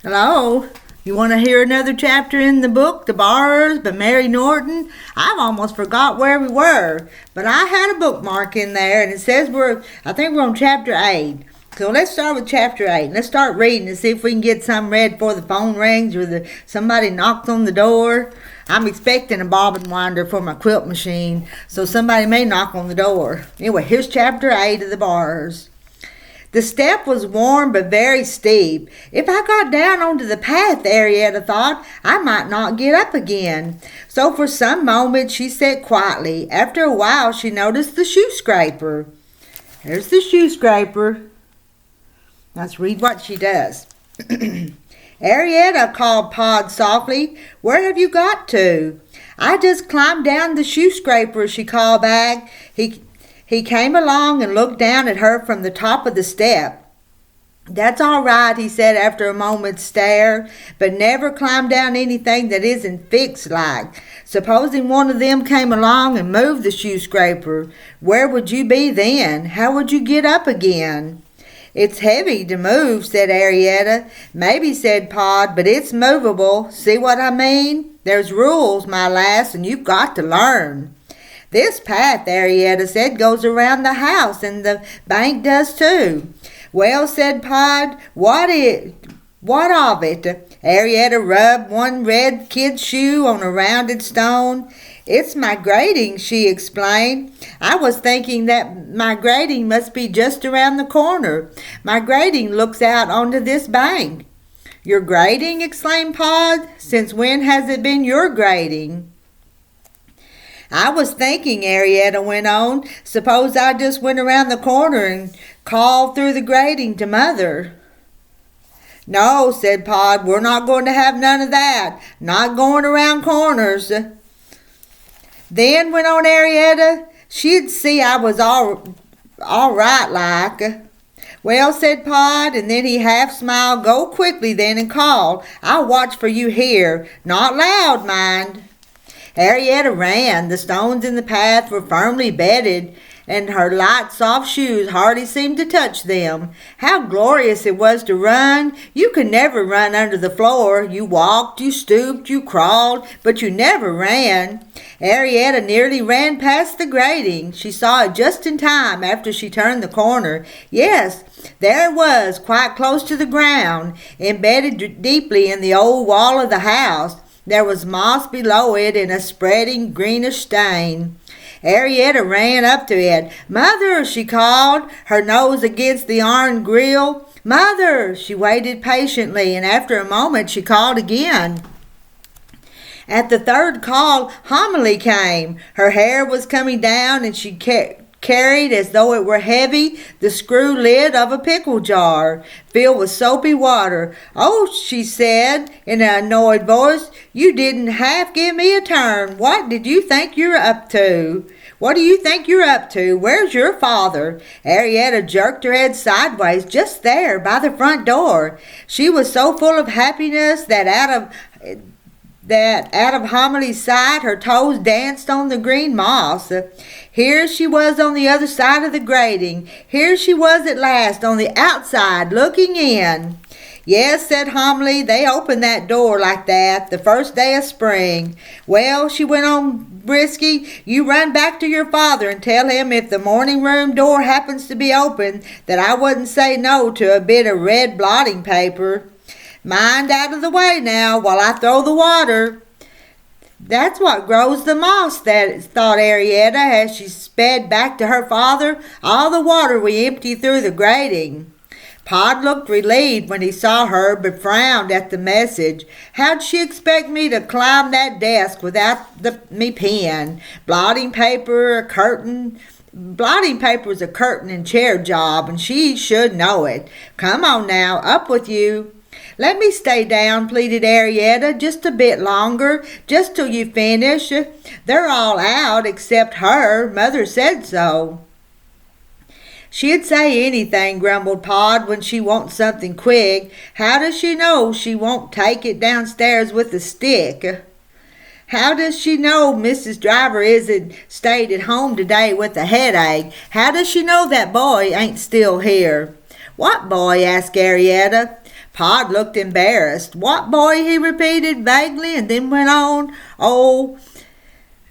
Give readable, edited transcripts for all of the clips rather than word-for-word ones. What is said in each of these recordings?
Hello. You want to hear another chapter in the book, The Borrowers by Mary Norton? I've almost forgot where we were, but I had a bookmark in there, and it says I think we're on chapter 8. So let's start with chapter 8. Let's start reading and see if we can get some read before the phone rings or somebody knocks on the door. I'm expecting a bobbin winder for my quilt machine, so somebody may knock on the door. Anyway, here's chapter 8 of The Borrowers. The step was worn but very steep. If I got down onto the path, Arietta thought, I might not get up again. So for some moments she sat quietly. After a while she noticed the shoe scraper. There's the shoe scraper. Let's read what she does. Arietta, called Pod softly, where have you got to? I just climbed down the shoe scraper, she called back. He came along and looked down at her from the top of the step. That's all right, he said after a moment's stare, but never climb down anything that isn't fixed like. Supposing one of them came along and moved the shoe scraper, where would you be then? How would you get up again? It's heavy to move, said Arietta. Maybe, said Pod, but it's movable. See what I mean? There's rules, my lass, and you've got to learn. This path, Arietta said, goes around the house, and the bank does too. Well, said Pod, what of it? Arietta rubbed one red kid shoe on a rounded stone. It's my grating, she explained. I was thinking that my grating must be just around the corner. My grating looks out onto this bank. Your grating? Exclaimed Pod. Since when has it been your grating? I was thinking, Arietta went on, suppose I just went around the corner and called through the grating to Mother. No, said Pod, we're not going to have none of that. Not going around corners. Then, went on Arietta, she'd see I was all right like. Well, said Pod, and then he half smiled. Go quickly then and call. I'll watch for you here. Not loud, mind. Arietta ran. The stones in the path were firmly bedded, and her light, soft shoes hardly seemed to touch them. How glorious it was to run! You could never run under the floor. You walked, you stooped, you crawled, but you never ran. Arietta nearly ran past the grating. She saw it just in time after she turned the corner. Yes, there it was, quite close to the ground, embedded deeply in the old wall of the house. There was moss below it and a spreading greenish stain. Arietta ran up to it. Mother, she called, her nose against the iron grill. Mother! She waited patiently, and after a moment she called again. At the third call, Homily came. Her hair was coming down, and she carried, as though it were heavy, the screw lid of a pickle jar, filled with soapy water. Oh, she said in an annoyed voice, you didn't half give me a turn. What do you think you're up to? What do you think you're up to? Where's your father? Arietta jerked her head sideways, just there, by the front door. She was so full of happiness that out of Homily's sight, her toes danced on the green moss. Here she was on the other side of the grating. Here she was at last, on the outside, looking in. Yes, said Homily, they opened that door like that, the first day of spring. Well, she went on briskly, you run back to your father and tell him if the morning room door happens to be open, that I wouldn't say no to a bit of red blotting paper. Mind out of the way now while I throw the water. That's what grows the moss, thought Arietta as she sped back to her father. All the water we empty through the grating. Pod looked relieved when he saw her, but frowned at the message. How'd she expect me to climb that desk without me pen? Blotting paper is a curtain and chair job, and she should know it. Come on now, up with you. Let me stay down, pleaded Arietta, just a bit longer, just till you finish. They're all out except her. Mother said so. She'd say anything, grumbled Pod, when she wants something quick. How does she know she won't take it downstairs with a stick? How does she know Mrs. Driver isn't stayed at home today with a headache? How does she know that boy ain't still here? What boy? Asked Arietta. Pod looked embarrassed. "What boy?" he repeated vaguely, and then went on. "Oh,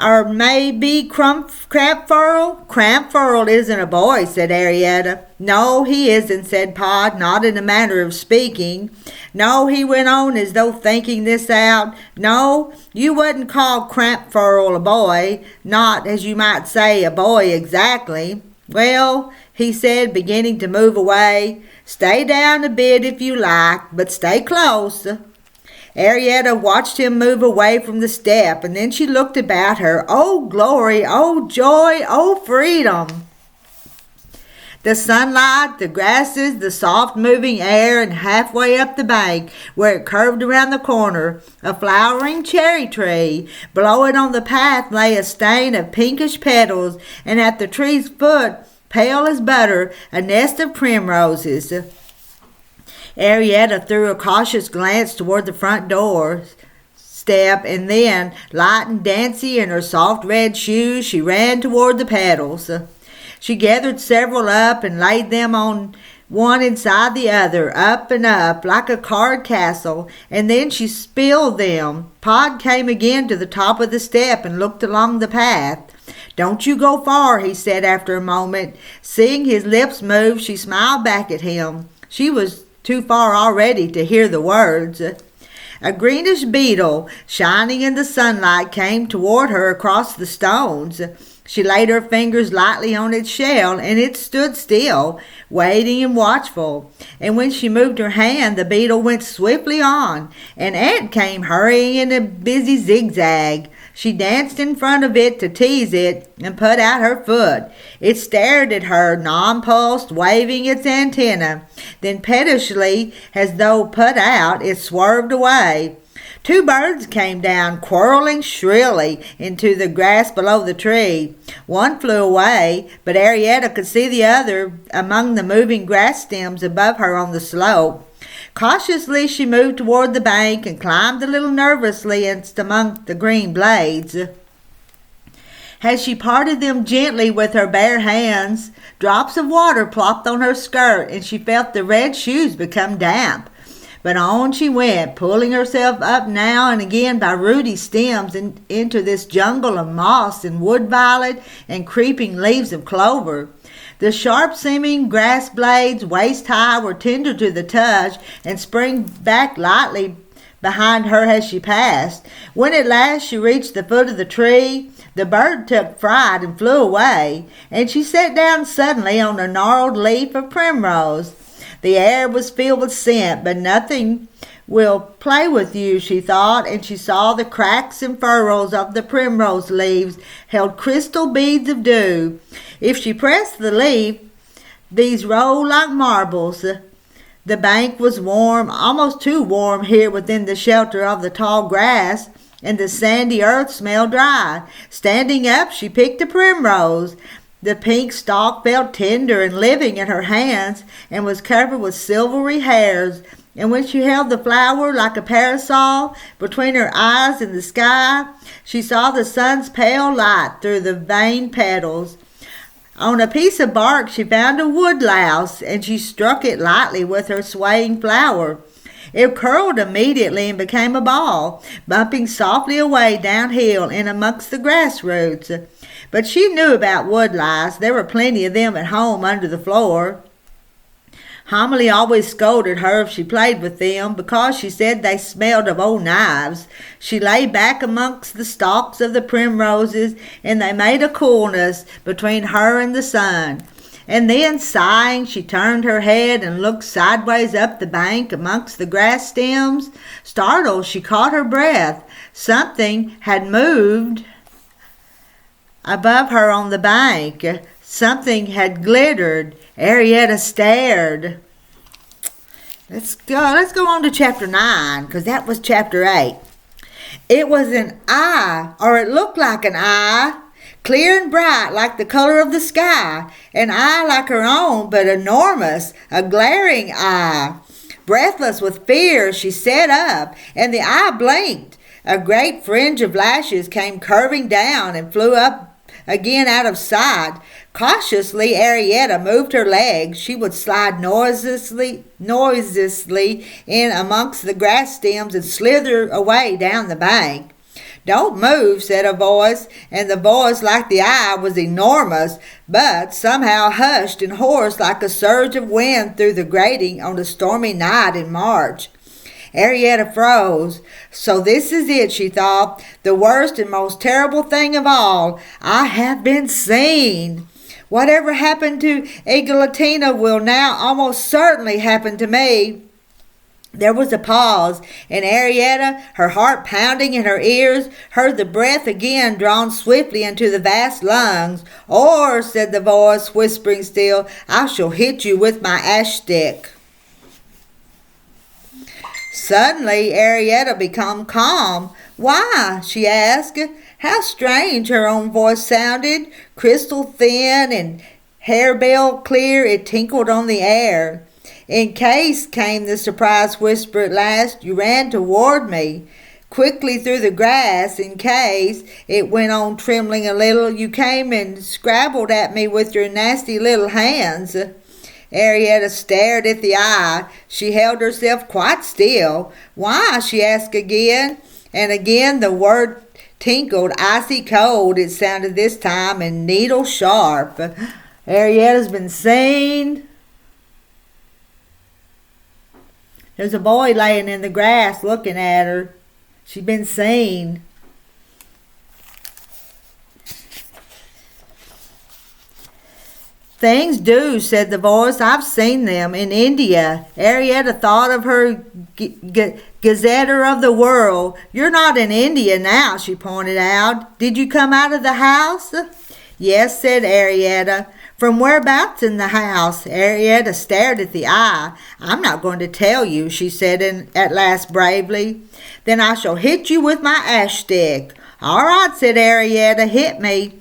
or maybe Crampfurl?" "Crampfurl isn't a boy," said Arietta. "No, he isn't," said Pod, not in a manner of speaking. "No," he went on, as though thinking this out. "No, you wouldn't call Crampfurl a boy. Not, as you might say, a boy exactly." "Well," he said, beginning to move away, "stay down a bit if you like, but stay close." Arietta watched him move away from the step, and then she looked about her. Oh, glory! Oh, joy! Oh, freedom! The sunlight, the grasses, the soft moving air, and halfway up the bank, where it curved around the corner, a flowering cherry tree. Below it on the path lay a stain of pinkish petals, and at the tree's foot, pale as butter, a nest of primroses. Arietta threw a cautious glance toward the front door step, and then, light and dancy in her soft red shoes, she ran toward the petals. She gathered several up and laid them on one inside the other, up and up, like a card castle, and then she spilled them. Pod came again to the top of the step and looked along the path. "Don't you go far," he said after a moment. Seeing his lips move, she smiled back at him. She was too far already to hear the words. A greenish beetle, shining in the sunlight, came toward her across the stones. She laid her fingers lightly on its shell, and it stood still, waiting and watchful. And when she moved her hand, the beetle went swiftly on. An ant came hurrying in a busy zigzag. She danced in front of it to tease it and put out her foot. It stared at her, nonplussed, waving its antenna. Then pettishly, as though put out, it swerved away. Two birds came down, quarreling shrilly, into the grass below the tree. One flew away, but Arietta could see the other among the moving grass stems above her on the slope. Cautiously she moved toward the bank and climbed a little nervously among the green blades. As she parted them gently with her bare hands, drops of water plopped on her skirt, and she felt the red shoes become damp. But on she went, pulling herself up now and again by rooty stems into this jungle of moss and wood violet and creeping leaves of clover. The sharp-seeming grass blades, waist-high, were tender to the touch and sprang back lightly behind her as she passed. When at last she reached the foot of the tree, the bird took fright and flew away, and she sat down suddenly on a gnarled leaf of primrose. The air was filled with scent, but nothing will play with you, she thought, and she saw the cracks and furrows of the primrose leaves held crystal beads of dew. If she pressed the leaf, these rolled like marbles. The bank was warm, almost too warm here within the shelter of the tall grass, and the sandy earth smelled dry. Standing up, she picked a primrose. The pink stalk felt tender and living in her hands and was covered with silvery hairs, and when she held the flower like a parasol between her eyes and the sky, she saw the sun's pale light through the veined petals. On a piece of bark she found a woodlouse, and she struck it lightly with her swaying flower. It curled immediately and became a ball, bumping softly away downhill and amongst the grass roots. But she knew about woodlice. There were plenty of them at home under the floor. Homily always scolded her if she played with them, because she said they smelled of old knives. She lay back amongst the stalks of the primroses, and they made a coolness between her and the sun. And then, sighing, she turned her head and looked sideways up the bank amongst the grass stems. Startled, she caught her breath. Something had moved above her on the bank. Something had glittered. Arietta stared. Let's go on to chapter 9, because that was chapter 8. It was an eye, or it looked like an eye, clear and bright like the color of the sky, an eye like her own, but enormous, a glaring eye. Breathless with fear, she sat up, and the eye blinked. A great fringe of lashes came curving down and flew up again out of sight. Cautiously, Arietta moved her legs. She would slide noiselessly in amongst the grass stems and slither away down the bank. "Don't move," said a voice, and the voice, like the eye, was enormous, but somehow hushed and hoarse like a surge of wind through the grating on a stormy night in March. Arietta froze. "So this is it," she thought, "the worst and most terrible thing of all. I have been seen. Whatever happened to Eglantine will now almost certainly happen to me." There was a pause, and Arietta, her heart pounding in her ears, heard the breath again drawn swiftly into the vast lungs. "Or," said the voice, whispering still, "I shall hit you with my ash stick." Suddenly, Arietta became calm. "Why?" she asked. How strange her own voice sounded. Crystal thin and harebell clear, it tinkled on the air. "In case," came the surprised whisper at last, "you ran toward me quickly through the grass. In case," it went on, trembling a little, "you came and scrabbled at me with your nasty little hands." Arietta stared at the eye. She held herself quite still. "Why?" she asked again, and again the word tinkled. Icy cold it sounded this time, and needle sharp. "Arietta's been seen." There's a boy laying in the grass looking at her. She's been seen. "Things do," said the voice. "I've seen them in India." Arietta thought of her gazetter of the world. "You're not in India now," she pointed out. "Did you come out of the house?" "Yes," said Arietta. "From whereabouts in the house?" Arietta stared at the eye. "I'm not going to tell you," she said at last bravely. "Then I shall hit you with my ash stick." "All right," said Arietta, "hit me.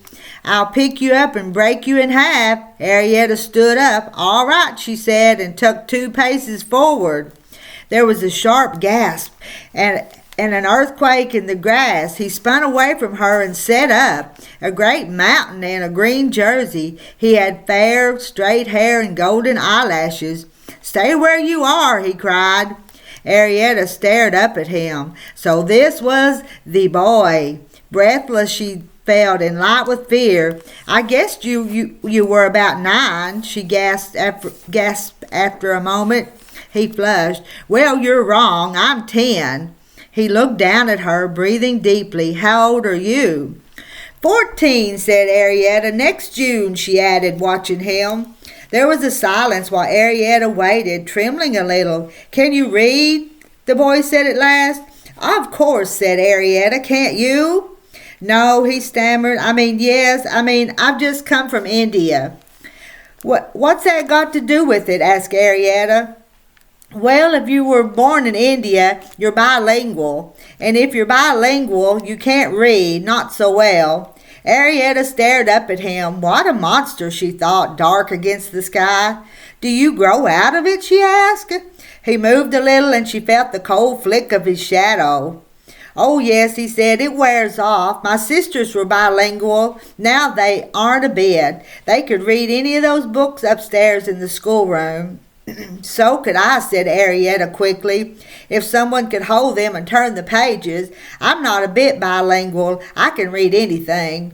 I'll pick you up and break you in half." Arietta stood up. "All right," she said, and took 2 paces forward. There was a sharp gasp and an earthquake in the grass. He spun away from her and sat up, a great mountain in a green jersey. He had fair, straight hair and golden eyelashes. "Stay where you are," he cried. Arietta stared up at him. So this was the boy. Breathless she felt and light with fear. "I guessed you were about 9, she gasped after a moment. He flushed. "Well, you're wrong. I'm 10. He looked down at her, breathing deeply. "How old are you?" 14, said Arietta. "Next June," she added, watching him. There was a silence while Arietta waited, trembling a little. "Can you read?" the boy said at last. "Of course," said Arietta. "Can't you?" "No," he stammered. Yes, I've just come from India." What's that got to do with it?" asked Arietta. "Well, if you were born in India, you're bilingual. And if you're bilingual, you can't read, not so well." Arietta stared up at him. What a monster, she thought, dark against the sky. "Do you grow out of it?" she asked. He moved a little, and she felt the cold flick of his shadow. "Oh, yes," he said, "it wears off. My sisters were bilingual. Now they aren't a bit. They could read any of those books upstairs in the schoolroom." "So could I," said Arietta quickly, "if someone could hold them and turn the pages. I'm not a bit bilingual. I can read anything."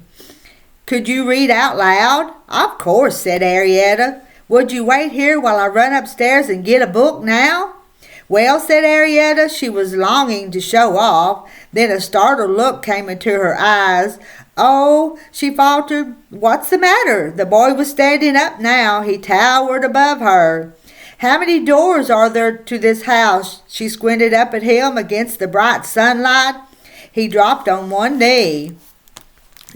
"Could you read out loud?" "Of course," said Arietta. "Would you wait here while I run upstairs and get a book now?" "Well," said Arietta. She was longing to show off. Then a startled look came into her eyes. "Oh," she faltered. "What's the matter?" The boy was standing up now. He towered above her. "How many doors are there to this house?" She squinted up at him against the bright sunlight. He dropped on one knee.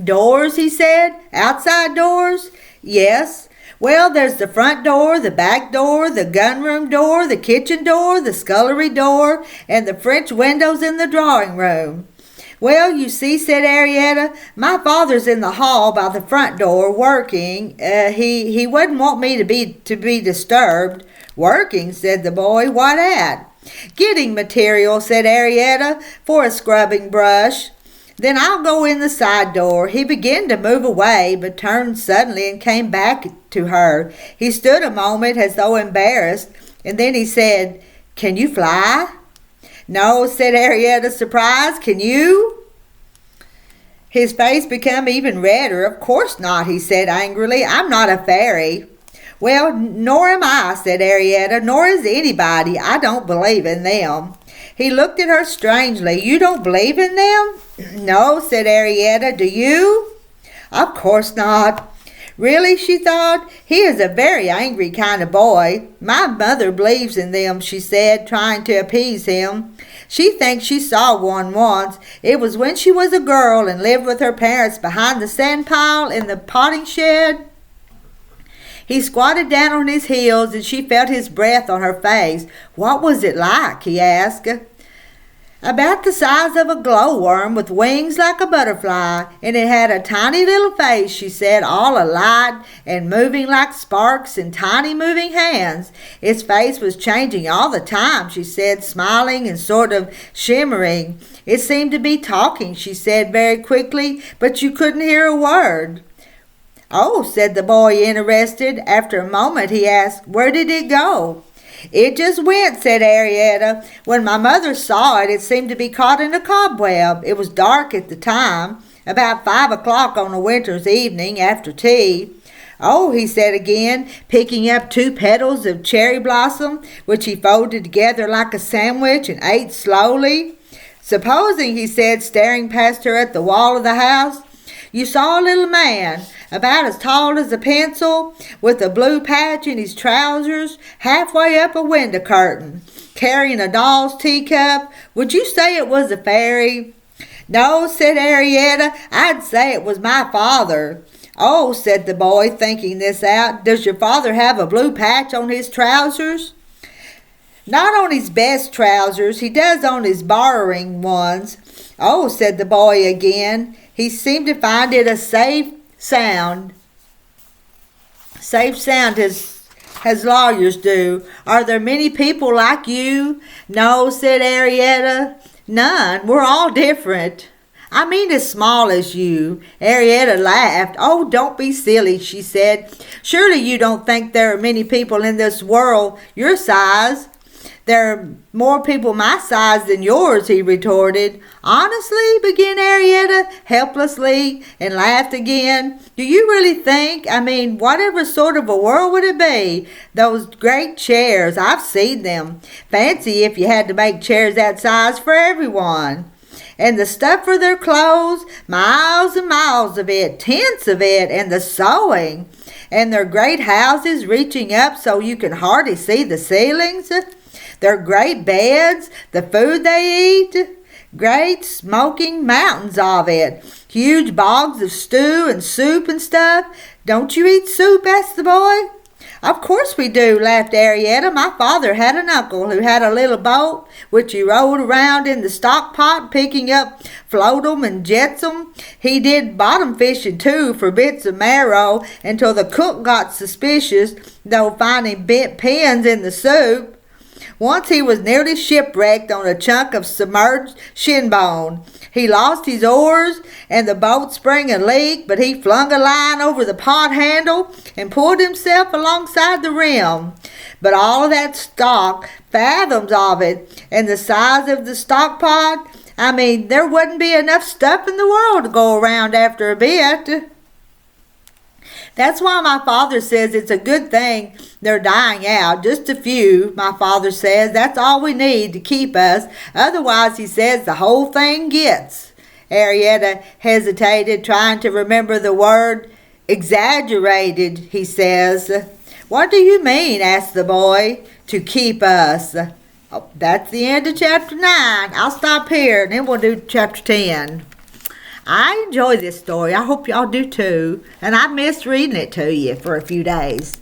"Doors?" he said. "Outside doors?" "Yes." "Well, there's the front door, the back door, the gunroom door, the kitchen door, the scullery door, and the French windows in the drawing room." "Well, you see," said Arietta, "my father's in the hall by the front door working. He wouldn't want me to be disturbed." "Working?" said the boy. "What at?" "Getting material," said Arietta, "for a scrubbing brush." Then I'll go in the side door. He began to move away, but turned suddenly and came back to her. He stood a moment as though embarrassed, and then he said, "Can you fly?" "No," said Arietta, surprised. "Can you?" His face became even redder. "Of course not," he said angrily. "I'm not a fairy." "Well, nor am I," said Arietta, "nor is anybody. I don't believe in them." He looked at her strangely. "You don't believe in them?" "No," said Arietta. "Do you?" "Of course not." "Really," she thought, "he is a very angry kind of boy. My mother believes in them," she said, trying to appease him. She thinks she saw one once. It was when she was a girl and lived with her parents behind the sand pile in the potting shed. He squatted down on his heels and she felt his breath on her face. "What was it like?" he asked. "About the size of a glowworm with wings like a butterfly, and it had a tiny little face," she said, "all alight and moving like sparks and tiny moving hands. Its face was changing all the time," she said, smiling and sort of shimmering. "It seemed to be talking," she said very quickly, "but you couldn't hear a word." "Oh," said the boy, interested. After a moment he asked, "Where did it go?" "It just went," said Arietta. "When my mother saw it, it seemed to be caught in a cobweb. It was dark at the time, about 5 o'clock on a winter's evening after tea." "Oh," he said again, picking up 2 petals of cherry blossom, which he folded together like a sandwich and ate slowly. "Supposing," he said, staring past her at the wall of the house, "you saw a little man, about as tall as a pencil, with a blue patch in his trousers, halfway up a window curtain, carrying a doll's teacup. Would you say it was a fairy?" "No," said Arietta, "I'd say it was my father." "Oh," said the boy, thinking this out, "does your father have a blue patch on his trousers?" "Not on his best trousers. He does on his borrowing ones." "Oh," said the boy again. He seemed to find it a safe sound as lawyers do. "Are there many people like you?" "No," said Arietta. "None. We're all different." "I mean as small as you." Arietta laughed. "Oh, don't be silly," she said. "Surely you don't think there are many people in this world your size." "There are more people my size than yours," he retorted. "Honestly," began Arietta helplessly, and laughed again. "Do you really think, whatever sort of a world would it be? Those great chairs, I've seen them. Fancy if you had to make chairs that size for everyone. And the stuff for their clothes, miles and miles of it, tents of it, and the sewing. And their great houses reaching up so you can hardly see the ceilings. Their great beds, the food they eat, great smoking mountains of it, huge bogs of stew and soup and stuff." "Don't you eat soup?" asked the boy. "Of course we do," laughed Arietta. "My father had an uncle who had a little boat which he rowed around in the stock pot, picking up floatum and jetsam. He did bottom fishing too for bits of marrow until the cook got suspicious, though finding bent pins in the soup. Once he was nearly shipwrecked on a chunk of submerged shinbone. He lost his oars and the boat sprang a leak, but he flung a line over the pot handle and pulled himself alongside the rim. But all of that stock, fathoms of it, and the size of the stock pot, there wouldn't be enough stuff in the world to go around after a bit. That's why my father says it's a good thing they're dying out. Just a few, my father says. That's all we need to keep us. Otherwise, he says, the whole thing gets." Arietta hesitated, trying to remember the word. "Exaggerated," he says. "What do you mean?" asked the boy. "To keep us." Oh, that's the end of chapter 9. I'll stop here and then we'll do chapter 10. I enjoy this story. I hope y'all do too. And I missed reading it to you for a few days.